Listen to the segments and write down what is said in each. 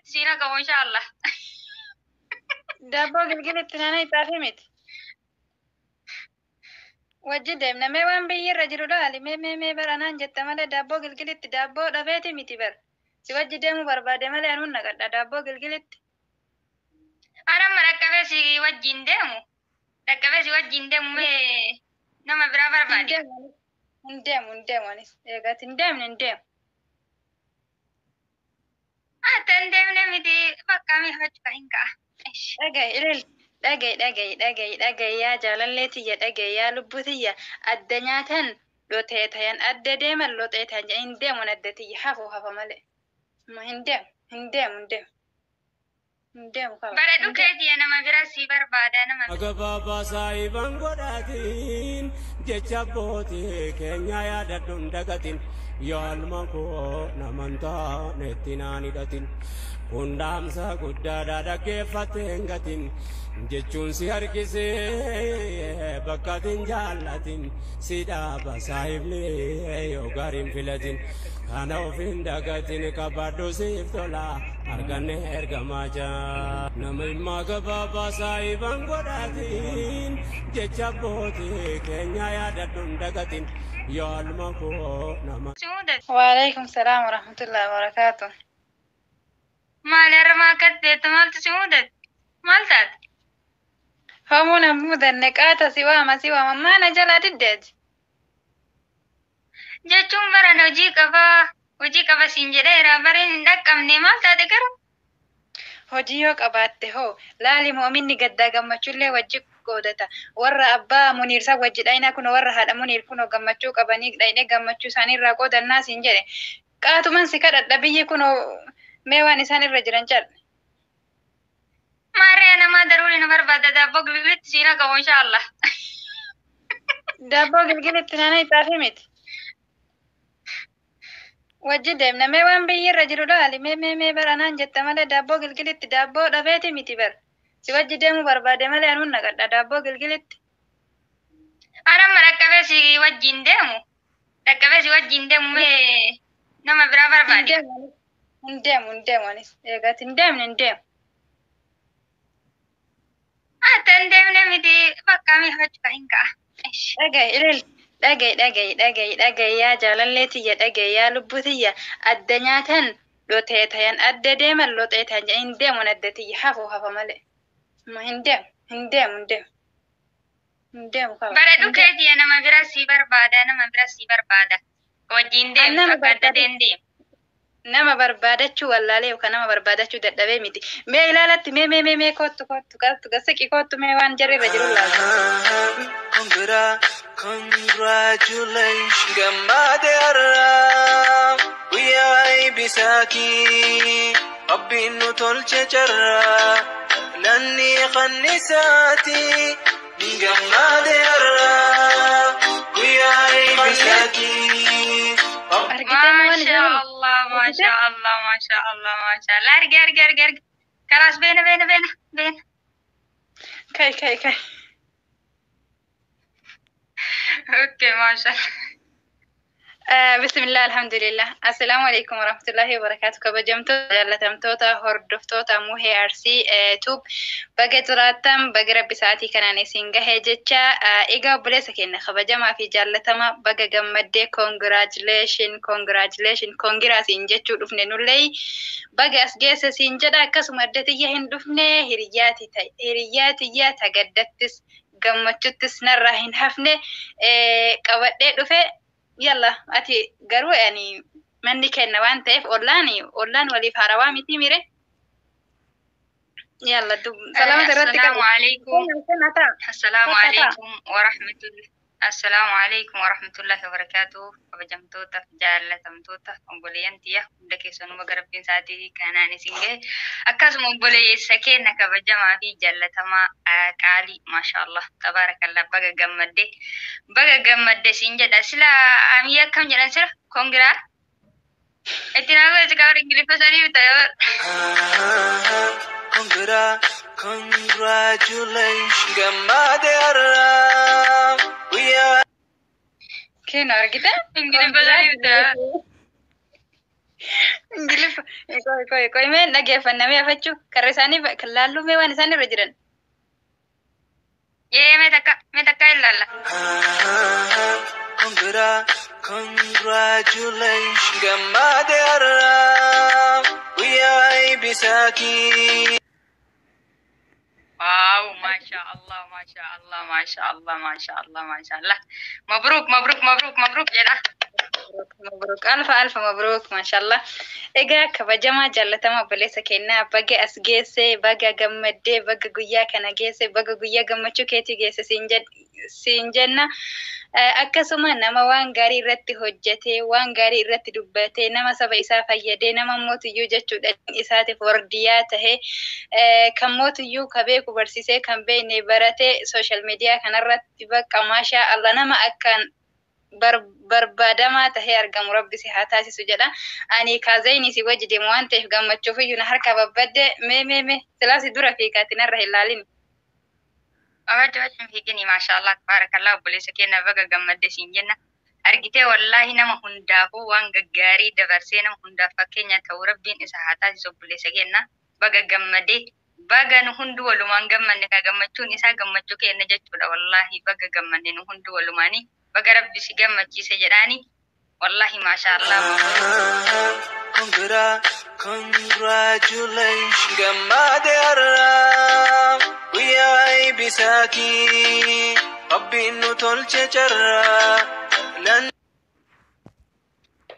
سينا قوم إن شاء الله. دابو قلقلت أنا يتعرفمت وجد من ما وان بيجي الرجل ده مي برانا جت ماله دابو قلقلت دابو دفعتي متي بر سوجد مو برباد ماله أنو نقدر دابو قلقلت أنا مركبة سي وجين دمو ركبة سي وجين دمو مي نما برابر بادي ندم أنيس قالت ندم تندم نمدي فكامي حج كهينكا dhagay yaa jaalalleetiyya dhagay yaa lubbutiyya addunyaatan loteetayan adda deeman loteetan jedhe hin deemun addatiyya hafa male hin deemu qaba bara dhukeetiya nama bira si barbaada nama Agababa saahiban godhatin jecha abbootii keenya yaadadhuun dagatin yaalma koo namantaa nettinaan hidhatin hundaamsa guddaadhaa dhaggeeffattee hin gatin jechuun si harkisee bakkatin jaallatin si dhaaba saahiblee yoo gaarii hin filatin kana ofiin dagatin qabadhu siif tola arganne ergamaa jaa nama ilmaa gabaabaa saahiban godhatin jecha abbootii keenya yaadadhuun dagatin yaalma koo nama. وعليكم السلام ورحمة الله وبركاته maal harmaa katteetu maaltu si mudate maal taate همونا مودا نقاتا سواما مانا جلا ددج jechuun baran hojii qaba siin jedheera bareen hin dhaqqabne maal taate garuu hojii yoo qabaatte hoo laali moominni gaddaa gammachuullee wajji qoodata warra abbaa muniirsa wajji dhayna kun warra haadha muniir kun gammachuu qabanii dhayne gammachuu isaaniirraa qoodannaa siin jedhe qaatuman si kadhadha biyyi kun mee waan isaan irra jiran cadhe maarree namaa daruuri na barbaada daabboo gilgilitti siina qabu insha Allah daabboo gilgilitti nana ixaafi miti wajji deemna mee waan biyyi irra jiru laali mee baranaan jetta malee daabboo gilgilitti daabboo dhabeeti miti bar si wajji deemu barbaade malee anuun naqadha daabboo gilgilitti anamma dhaqqabee si wajjin deemu mee nama biraa barbaade hin deemu anis eegatti hin deemu tan deemne miti fakkaamii hojii kahinkaa dhagay yaa jaalalleetiyya dhagay yaa lubbutiyya adda nyaatan loteetayan adda deeman loteetan jedhe hin deemun addatiyya hafa male hin deemu qaba bara dhukeetiya nama bira si barbaada wajjin deemu akka addateen deemu nama barbaadachuu wallaalee yookaan nama barbaadachuu dadhabee miti mee ilaalatti mee kottu gasaqi kottu mee waan jarri irra jiru laata Congratulations gamade arra uyai bisaki rabbin tolche jarra lanni khannisati gamade arra uyai bisaki ما شاء الله ارجع خلاص بين كاي اوكي ما شاء الله بسم الله الحمد لله السلام عليكم ورحمة الله وبركاته كبجمتو جلتمتوتا هردفتوتا موهي ارسي توب بقى جراتم بقى ربي ساعتي كناني سينغا هجتشا ايقا بلسكين خبجما في جلتما بقى قمدي congratulation كونغرا سينجتشو دفني نولي بقى اسجيس سينجدا كسو مدتي يهن دفني هرياتي يا تقدتس قمتشتس نراهن حفني قوات دفه يلا أتي قروا يعني مني كنا وان تيف أولان ولي فاروامي تيميري يلا دوب السلام عليكم ورحمة الله وبركاته وبجمتوتا جالتمتوتا وبوليانتيا ودكي سنو مغربين ساتي كاناني سنجي أكاسم وبولي سكينة كبجما في جالتما قالي ما شاء الله تبارك الله بقى قمد سنجد أسلا أمية كم جلن سر كونغرا اتناغو اسكاور انجلي فساني بتايور Congratulations gamade arra كينو أرقدا انجلي فساني بتايور Ingilif koy mee dhageeffannamee hafachuu karra isaanii laalluu mee waan isaan irra jiran. Me takka illalla. Congratulations, Gamade Arab. We are Bisaki. Wow, mashallah, mashallah, mashallah, mashallah, mashallah. Mabruk, mabruk, mabruk, mabruk jedha. Mabruk, alfa mabruk, mashallah. Egaa kabajamaa jaalatamaa obboleessa keenyaa baga as geesse, baga gammaddee, baga guyyaa kana geesse, baga guyyaa gammachuu keetii geesse siin jenna. Akkasuma nama waan gaarii irratti hojjetee, waan gaarii irratti dubbatee, nama saba isaa fayyadee, nama mootiyyuu jechuudha isaatiif wardiyaa tahee, kan mootiyyuu ka beeku barsiisee kan beekne baratee sooshaal miidiyaa kanarratti bakka maashaa Allah nama akkaan barbaadamaa tahee argamu rabbi si haa taasisu jedha. Ani kaazayni si wajji deemu waan ta'eef gammachuufiyyuu na harka babbadde mee silaasi dura fiikaatiin irra hin laalin. Wajjin fiigini mashallah tabarakallah obboleessa keenya baga gammadde siin jenna. Argitee wallahi nama hundaafuu waan gaggaarii dabarsee nama hundaaf fakkeenya ta'uu rabbiin isa haa taasisu obboleessa keenya baga gammadee baga nu hundu walumaan gammanne ka gammachuun isaa gammachuu keenya jechuudha wallahi baga gammanne nu hundu walumaanii baga rabbi si gammachiise jedhaani wallahi mashallah. Congratulations, Gamade Arab. We are Bisaki. Rabbin nutolche jarra.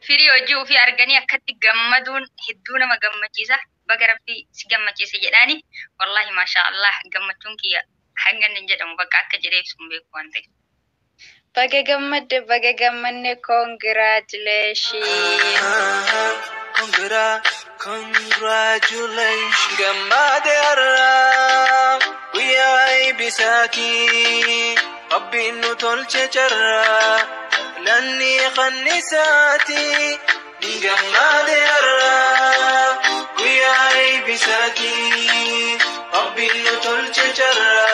Firii hojii ofii arganii akkatti gammaduun hedduu nama gammachiisa. Baga rabbi si gammachiise jedhaani wallahi mashallah gammachuun kiyya hangan hin jedhamu bakka akka jedhee ibsuun beeku waan ta'eef. Baga gammanne congratulations. Congratulations, Gamade Arab. We are Bisaki. Rabbin nutolche jarra. Lanni khannisati. Gamade Arab. We are Bisaki. Rabbin nutolche jarra.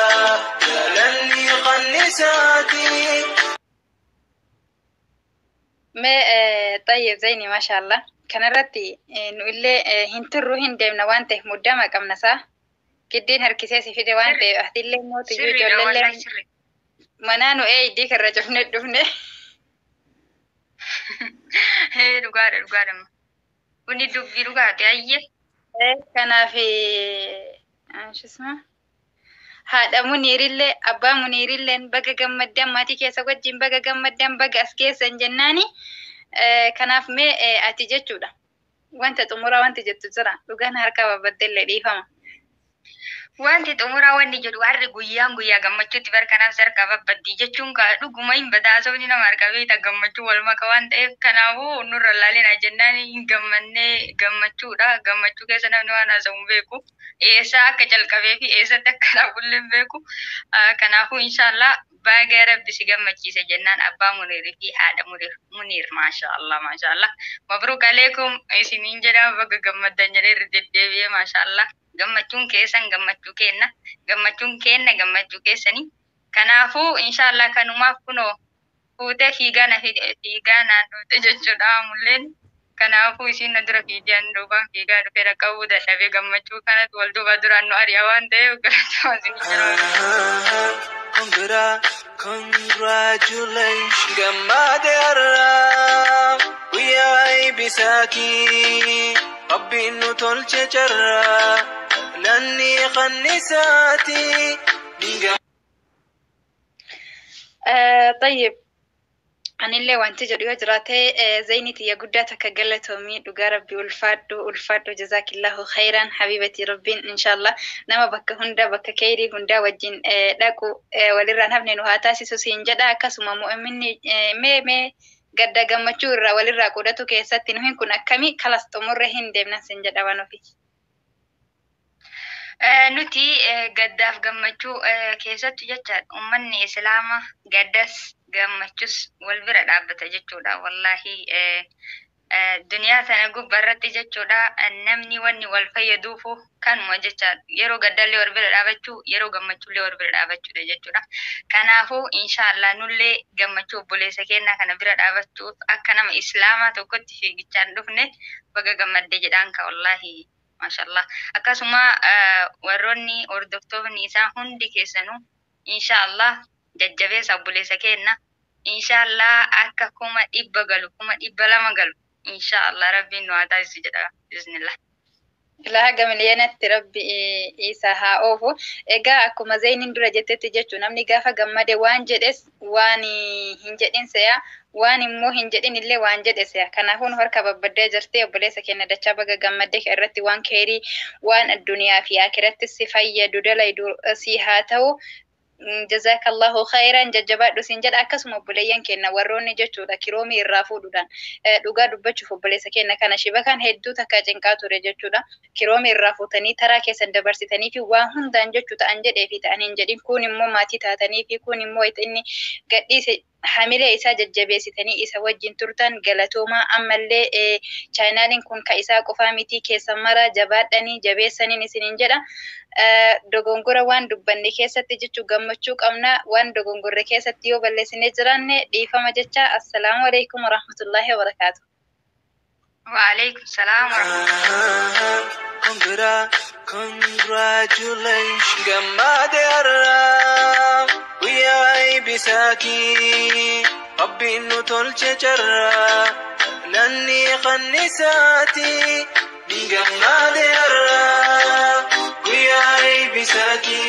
Lanni khannisati. طيب زيني ما شاء الله كان رتي إنه اللي هنترو هندم نوان ته مدام كم نسا كدين هركسيسي في دوان ته أحد اللي موت يجول اللي منانو إيه ديك الرجل دفنة هي لقارم وني دبي لقارتي أيه كان في شو اسمه هذا منير اللي أبا منير اللي بقى جمدان ما تيجي سوت جيم بقى جمدان بقى أسكيس جناني كناف مي أتيجي جودا وانت تمورا وانت جت تزرع لقان هركا بدل لي فما wanti xumuraa wanni jedhu harri guyyaan guyyaa gammachuutti barkanaaf sarkaa babbaddi jechuun ka dhuguma hin badhaasofni nama harkabee ta gammachuu wal maka waan ta'eef kanaafuu nurra laalina jennaan hin gammannee gammachuudha gammachuu keessa namni waan haasa'u beeku eessa akka jalqabee fi eessatti akka dhaabullee beeku kanaafuu inshallah baga rabbi si gammachiise jennaan abbaa muniirii fi haadha muniir maashaallah mabruuk aleekum isiniin jedhama baga gammaddan jedhee irra deddeebi'ee maashaallah gammachuun keessan gammachuu kenna gammachuu keessanii kanaafuu inshallah kanumaaf kunoo fuutee fiigaa naannoote jechuudha mulleen kanaafuu isiin na dura fiidiyaan duubaan fiigaa dhufee dhaqqabuu dadhabee gammachuu kanatti wal duuba duraan nu ari'a waan ta'eef galatooma isin Congratulations, Gamade Arab. We are Bisaki. Rabbin nutolche jarra. Lanni khannisati. طيب أنا اللي وانت جدوا جراتي زينتي يا قداتك كجلتومي دقا ربي والفادو جزاك الله خيرا حبيبتي ربين إن شاء الله نما بك هندا بك كيري هندا وجين داكو ولران هبني نهاتاسي سوسين جدا كسما مؤمني مي قد قمتشور ولرا قداتو كيساتي نهين كن أكامي خلاص تمرهن ديمنا سنجدا وانوفي nuti gaddaaf gammachuu keessattu jecha ummanni islaama gaddas gammachus wal bira dhaabbata jechuudha wallahi duniyaa sana gubbarratti jechuudha namni wanni wal fayyaduufu kanuma jecha yeroo gaddallee wal bira dhaabachuu yeroo gammachuullee wal bira dhaabachuudha jechuudha. Kanaafuu inshallah nullee gammachuu obboleessa keenya kana bira dhaabachuuf akka nama islaamaa tokkotti fiigichaan dhufne baga gammadde jedhaan ka wallahi mashallah. Akkasuma warroonni hordoftoonni isaa hundi keessanuu inshallah jajjabeessa obboleessa keenya inshallah akka kuma 100 galu kuma 200 galu inshallah rabbiin nu haa taasisu jedha bismillah. Ilaha gamaliyanatti rabbi isa haa oofu. Egaa akkuma Zeyniin dura jettetti jechuun namni gaafa gammade waan jedhes waan hin jedhin se'a waan immoo hin jedhin illee waan jedhe se'a. Kanaafuu harka babbaddee jirtee obboleessa keenya dachaa baga gammadde irratti waan khairii waan addunyaa fi akiratti si fayyadu dalaydu si haa ta'u. Jazakallahu khairan jajjabaadhu siin jedha akkasuma obboleeyyan keenya warroonni jechuudha kiroomii irraa fuudhuudhaan dhugaa dubbachuuf obboleessa keenya kana shiba kan hedduu takka cinqaa ture jechuudha kiroomii irraa fuutanii taraa keessan dabarsitanii fi waan hundaan jechuu ta'an jedhee fi ta'an hin jedhin kun immoo maatii taatanii fi kun immoo inni gadhiise hamilee isaa jajjabeessitanii isa wajjin turtan galatoomaa ammallee chaayinaaliin kun ka isaa qofaa miti keessan mara jabaadhanii jabeessaniin isiniin jedha. Dogongora waan dubbanne keessatti jechuu gammachuu qabna waan dogongorre keessatti yoo balleessine jiraanne dhiifama jecha assalaamu alaykum warahmatullahi wabarakaatuh. Wa alaykum salaam warahmatullahi. Congratulations gammade arra wiyaay bisaki rabbiin nu tolche jarra lanni qannisaati gammade arra wiyaay bisaki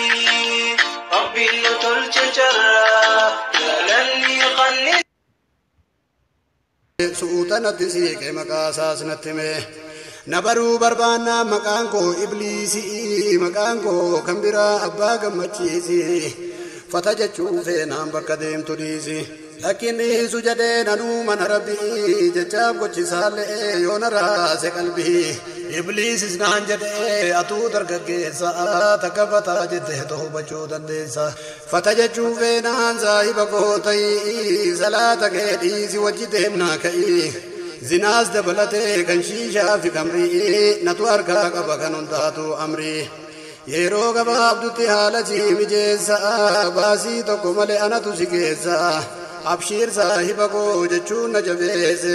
rabbiin nu tolche jarra lanni qannisaati. Suutanatti siiqee maqaa saasnatti mee nabaruu barbaanna maqaan koo ibliisii maqaan koo kan biraa abbaa gammachiisi fata jechuu feenaan bakka deemtu dhiisi lakkinni hiisu jedhee nanuu mana rabbii jechaaf gochisaallee yoo na raase qalbii ibliisis naan jedhee atuu dargaggeessa takka fataa jettee to'ubachuu dandeessa fata jechuu feenaan saahiba koo ta'ii salaata kee dhiisi wajji deemnaa ka'ii zinaas dabalatee kan shiishaa fi kamrii natu harkaa qaba kan hundaatu amrii yeroo gabaabdutti haala si mijeessa baasii tokko malee anatu si geessa abshiir saahiba koo jechuun na jabeesse.